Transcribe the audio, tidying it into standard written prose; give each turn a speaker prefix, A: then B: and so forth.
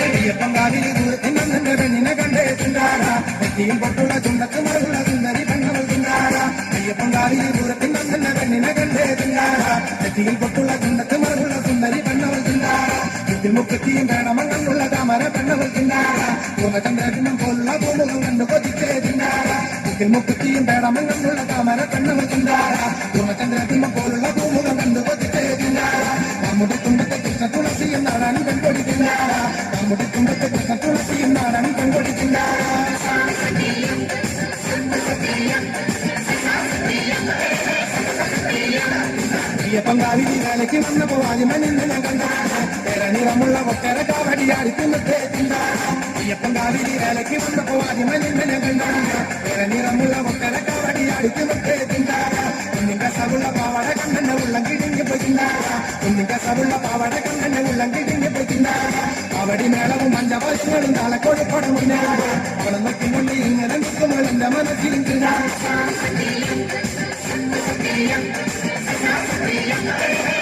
A: അയ്യപ്പങ്കാവിലെ ദൂരത്തിന്നെ പെണ്ണിനെ കണ്ടേ ചിന്താര നെറ്റിയിൽ പൊട്ടുള്ള ചുണ്ടത്ത് മറുള്ള സുന്ദരി പെണ്ണവൾ ചിന്താര അയ്യപ്പങ്കാവിലെ ദൂരത്തിന്നെ പെണ്ണിനെ കണ്ടേ ചിന്താര നെറ്റിയിൽ പൊട്ടുള്ള ചുണ്ടത്ത് മറുള്ള സുന്ദരി പെണ്ണവൾ ചിന്താര ഇതിൽ മുക്കത്തിയും വേണമെന്നുള്ള താമര പെണ്ണവൾ ചിന്താര പൂർണ്ണചന്ദ്രനും പോലുള്ള പൂമുഖം കണ്ടു കൊതിച്ചേ ചിന്താര ഇതിൽ മുക്കത്തിയും വേണമെന്നുള്ള താമര പെണ്ണവൾ ചിന്താര പൂർണ്ണചന്ദ്രനും പോലുള്ള പൂമുഖം കണ്ടു കൊതിച്ചേ ചിന്താര നമ്മുടെ തുമ്പത്തെ കൃഷ്ണ തുളസിയും നാടാൻ പെൺകൊടി ചിന്താര നമ്മുടെ തുമ്പത്തെ കൃഷ്ണ തുളസിയും നാടാൻ പെൺകൊടി ചിന്താര അയ്യപ്പങ്കാവിൽ വേലയ്ക്ക് വന്നപ്പോ ആദ്യമനിന്ന് ഞാൻ കണ്ടാണ് വേറെ നിറമുള്ള ഒട്ടേറെ കാവടിയാടിക്കുന്നതേ ചിന്താര അയ്യപ്പങ്കാവിൽ വേലയ്ക്ക് വന്നപ്പോ ആദ്യമനിന്ന് ഞാൻ കണ്ടാണ് വേറെ നിറമുള്ള ഒട്ടേറെ കാവടിയാടിക്കുന്നതേ ചിന്താര ഒന്നിന്റെ സവുള്ള പാവട കണ്ണന്റെ ഉള്ളം കിഴിഞ്ഞു പോയി ചിന്താര ഒന്നിന്റെ സവുള്ള പാവട കണ്ണന്റെ ഉള്ളം കിഴിഞ്ഞു പോയി ചിന്താര അവടി മേളവും മഞ്ചവാശങ്ങളും തലക്കോട് പടമുന്നേറും അവളെ നോക്കിക്കൊണ്ട് ഇങ്ങനെ നിൽക്കുമ്പോൾ എന്റെ മനസ്സിൽ ചിന്താര